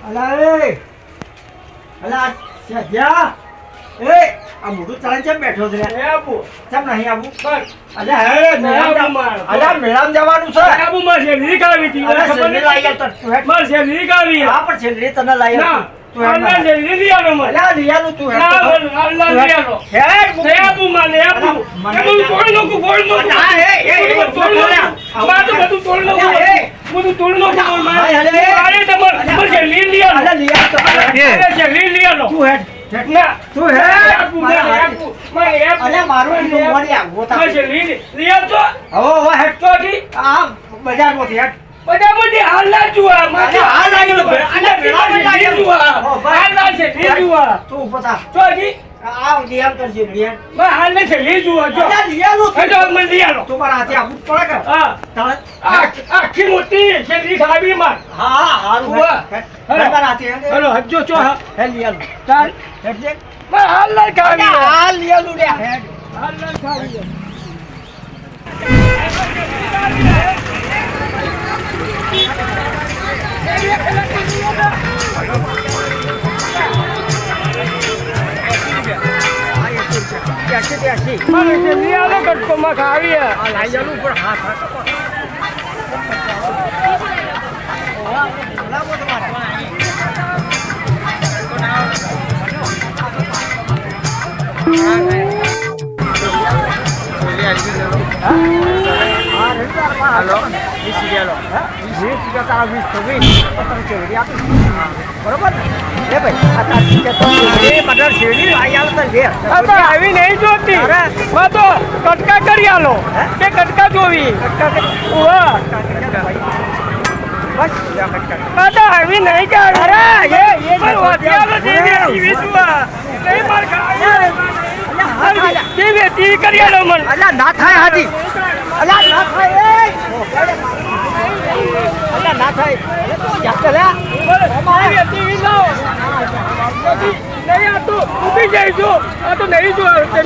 અલા એ અલા સજ્યા એ આ મોટું ચાલે છે બેઠો છે એ આપો કેમ નહીં આવું બસ અલા હે અલા મેળામાં જવાનું છે આપો માર શેરડી કાવી હતી અલા ખબર શેરડી લાઈ આવતો તું હેડ માર શેરડી કાવી હા પણ શેરડી તને લાઈ ના આવતો તું હેડ અલ્લા શેરડી લઈ આવો મને અલા લિયાનું તું હેડ ના અલ્લા લઈ આવો હેડ લે આપો મને આપો એ બધું તોડી નાખું હા એ તોડી નાખું માર તો બધું તોડી નાખું બધું તોડી નાખું મારે તમાર માર શેરડી લઈ આવો અલા લિયા તો અલ્લા શેરડી લઈ આવો તું હેડ ના તું હેડ આપો મને આપો મને આપો અલા મારું તું મળી આવો તા માર શેરડી લઈ આવજો હવે હેડ તો કી આ બજારમાંથી હેડ બધા બધી હાલના જુઆ માથે હાલ લાગેલો અને પેલા લાગેલું જુઆ હાલના છે લે જુઆ તું પતા ચોજી આ નિયમ કરજે નિયમ બા હાલને છે લે જુઆ જો અલા લિયાનું હજો મને લઈ આલો તું મારા હાથે આપું પડે કે હા તારે આખી મોટી શેરડી ખાવી માં હા હારું વાહ. હેડ મારા હાથે હેલો હજો ચો હેડ લિયાનું ચાલ હેડ જે બા હાલના ખાવી હાલ લિયાનું લે હેડ હાલના ખાવી મારે છે લઈ આલો કટકો માં ખાવી આ લાઈ જાલું પણ હાથ લાવો તમારે હાલો 20 ગયા લો બરોબર ને ભાઈ આ તારી કે તો એ બટર શેરડી લાઈ આવ તો ઘેર હવે આવી નહીં જોતી માં તો કટકા કરી આલો કે કટકા જોવી ઓવા બસ દાદા આવી નહીં કે અરે એ વાતિયાલો દેવી ટીવી જોવા નહીં માર ખાય દેવી ટીવી કરી આલો મન અલા ના થાય હાજી અલા ના થાય એ અલા ના થાય અરે તો જાતે લે દેવી ટીવી લાવો નહીં આ તો ઊભી જઈજો આ તો નહીં જો તમે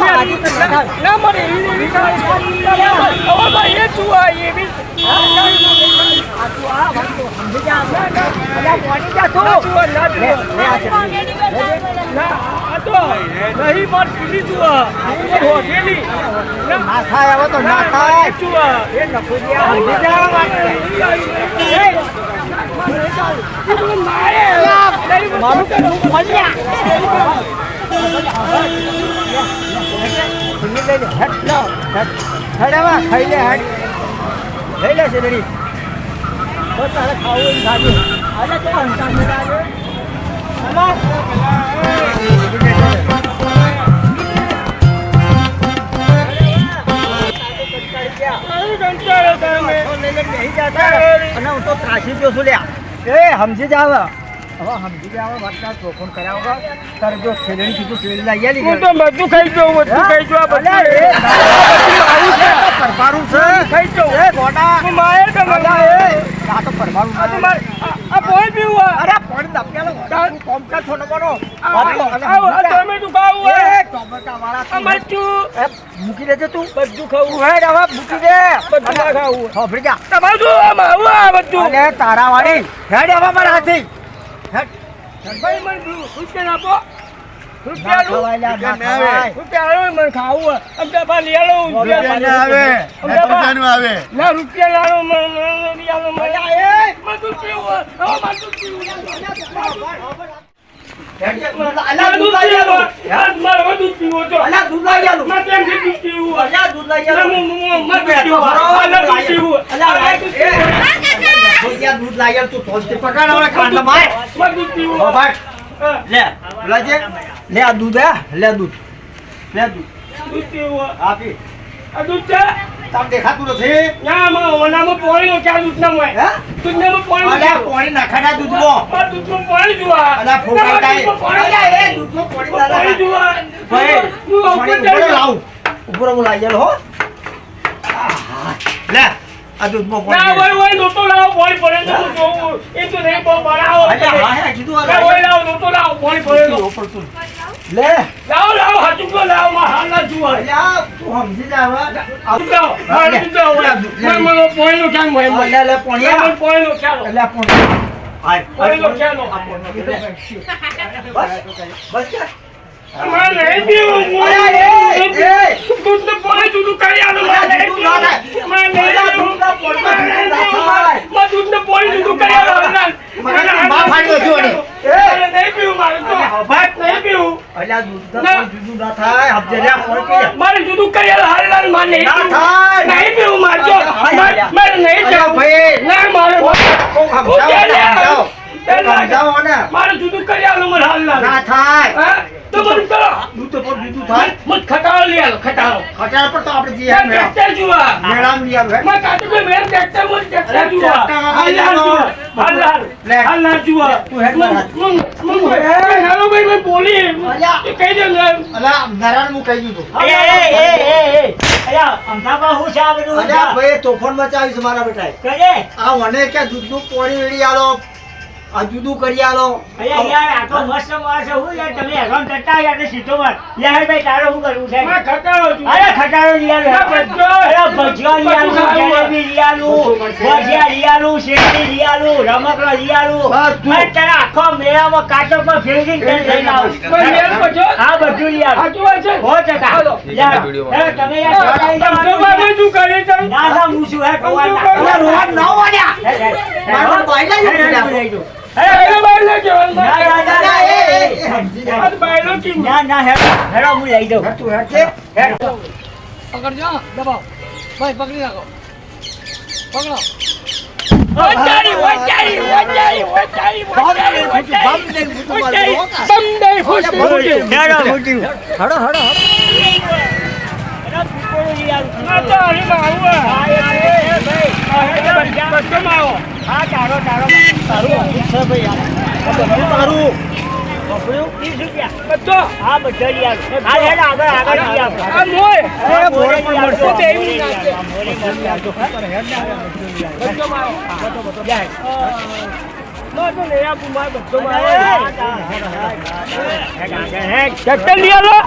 ના મને એવી હવે ભાઈ એ જોવા એવી ના થાય હવે તો ના થાય એ નખો ખાઈ લે હેડ લઈ લે છે દરી તારે ખાવું ખાજે અરે તો અંતા હું તો ત્રાસી ગયો છું લ્યા એ સમજી જાવ હવે સમજી જાવ વાતના ચોખણ કર્યા વગર તારે જો શેરડી કીધું શેરડી લઈ આલી હું તો બધું ખાઈ જાઉં બધું ખાઈ જાઉં પરમારું છે ખાઈ જાઉં એ ગોડા હું માયર તો આ તો પરમારું આ પોઈ પીવું અરે પાણી દબકેલો તું કોમકા છોનો બનો તમે તું ખાવું એ ટોમેટા વાળા મરચું મૂકી દેજે તું બધું ખાવું હેડ હવે મૂકી દે બધું ના ખાવું હો ફરી જા તમારું આમાં આવું આ બધું અરે તારા વાળી હેડ હવે મારા હાથી હેડ ભાઈ મને રૂપિયા આપો રૂપિયા મને ખાવું અમ તો બા લઈ આલો રૂપિયા આવે ના રૂપિયા લાવો લઈ આલો મને બધું પીવું બધું પીવું અલા દૂધ લઈ આલો યાર મારે દૂધ પીવો છો અલા દૂધ લઈ આલો મારે કેમ દૂધ પીવું અલા દૂધ લઈ આલો દૂધ લઈ આલ તું થોડે પકડ હવે ખાંડ માર ઓ ભાઈ લે લાજે લે આ દૂધ લે દૂધ આપી આ દૂધ છે તમ દેખાતું નથી ના ઓનામાં પાણી નો ક્યાં દૂધ ના હોય હે દૂધમાં પાણી અલા પાણી નાખાડા દૂધમાં આ દૂધમાં પાણી જોવા અલા ફોકાઈ અલા એ દૂધમાં પાણી પાણી જોવા ભાઈ પાણી ઉપર લાવ ઉપર હું લઈ આલ હો લે આ દૂધમાં ના પાણી હોય નોટો લાવો પાણી પડે તો હું જોઉં એ તો નહીં બનાવો અલા હા હે કીધું ના હોય લાવો નોટો લાવો પાણી પડે તો લે લાવો હાચુકો લાવો માં હાલ ના જોવા અલા તું સમજી જા હવે જાઓ મારે જાઓ મને પાણી નો ક્યાં હોય લે લે પાણી મને પાણી નો ખ્યાલ લે પાણી પડેલો ખ્યાલો. બસ કે મારે નહીં પીવું. અરે, દૂધને પાણી જુદું કરી આલો. મારે નહીં પીવું. મારે નહીં પીવું. મારે દૂધને પાણી જુદું કરી આલો. મારે નહીં પીવું. મારે તો ભાત નહીં પીવું. અલ્યા દૂધ જુદું ના થાય હબજેલ્યા કોણ કે મારે જુદું કરી આલો. હાલ મારે નહીં ના પીવું. થાય નહીં પીવું. મારે તો મારે નહીં અલ્યા જવું. ભાઈ ના મારે સમજાવો ને મારે જુદું કરી આલો. મારે હાલ ના થાય હા તો મને કરો. દૂધ તો પણ જુદું થાય મત ખટારો લઈ આલો. ખટારો ખટાર પર તો આપણે જઈએ મેળા ટ્રેક્ટર જુવા. મેળામાં લઈ આવે માં કાટુ કે મેં ટ્રેક્ટર માં ટ્રેક્ટર જુવા. ટ્રેક્ટર હાલ જુવા. હાલ જુવા. તું હેડ મારા. હેલો ભાઈ મેં બોલી અલ્યા. એ કહી દે ને. અલ્યા નરાણ હું કહી દીધું અલ્યા ભાઈ તોફાન મચાવી છે મારા બેટાએ આ મને કે દૂધનું પાણી વેડી આલો આ જુદું કરી આલો માં ખટારો જુવા. પણ મેલ પછો. સાચું વાત છે. તમે શું કરી છે? મારા બાયલા જ ઉઠી અરે બહાર લઈ જવાનું. જા. આ બાયલો કેમ? તું હેડ છે પકડજો દબાવ ભાઈ પકડી રાખો પકડો વચારી, વચારી, વચારી, વચારી, વચારી, વચારી. બંને ખુશ થઈ ગયું. આ તો હરીમાં આવું. બસમાં આવો. બધો. આ મોય. તો તે એવું નાખે. બસમાં આવો. માં તો નહીં આપું. મારે બસમાં આવો. ટ્રેક્ટર લઈ આલો.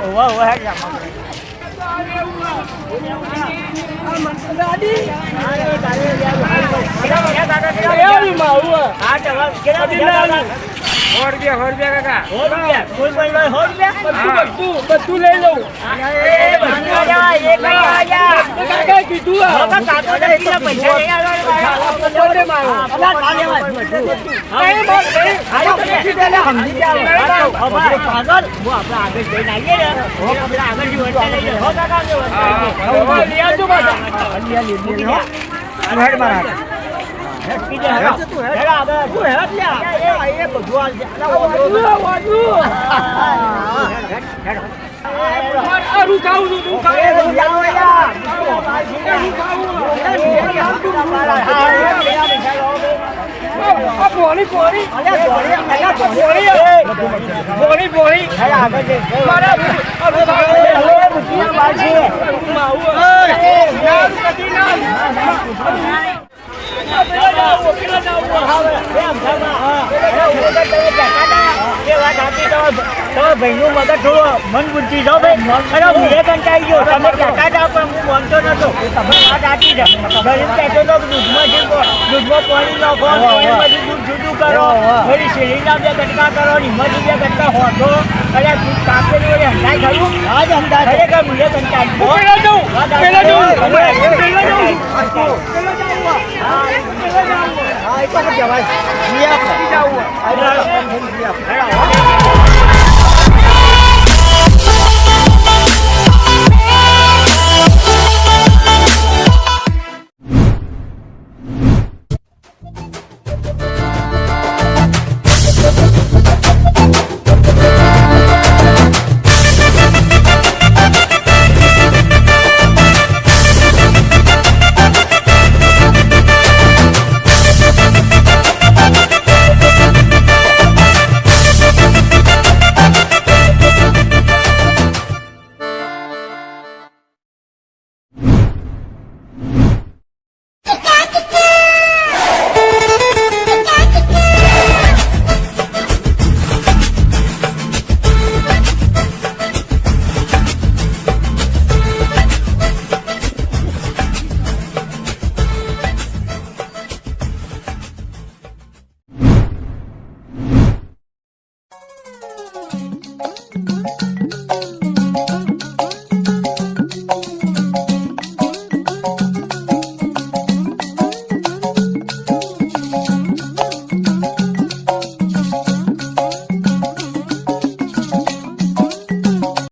બધું લઈ લઉં. કાકા કીધું ભાઈ નું મગજ થોડો મન બુદ્ધિ છો ભાઈ મેં કંટાઈ ગયો તમે કહેતા હતા પણ હું માનતો નતો તમે વાત આપી છે ગરીબ કહેતો હતો દૂધમાં પાણી નાખો બધું દૂધ જુદું કરો ફરી શેરીના 2 કટકા કરો નિમજી 2 કટકા હોતો અરે દૂધ કાપેલું હોય હંડાઈ ખરું હા જ હંડાઈ ખરેખર મેં કંટાઈ પેલા જવું. હા એ તો જવાય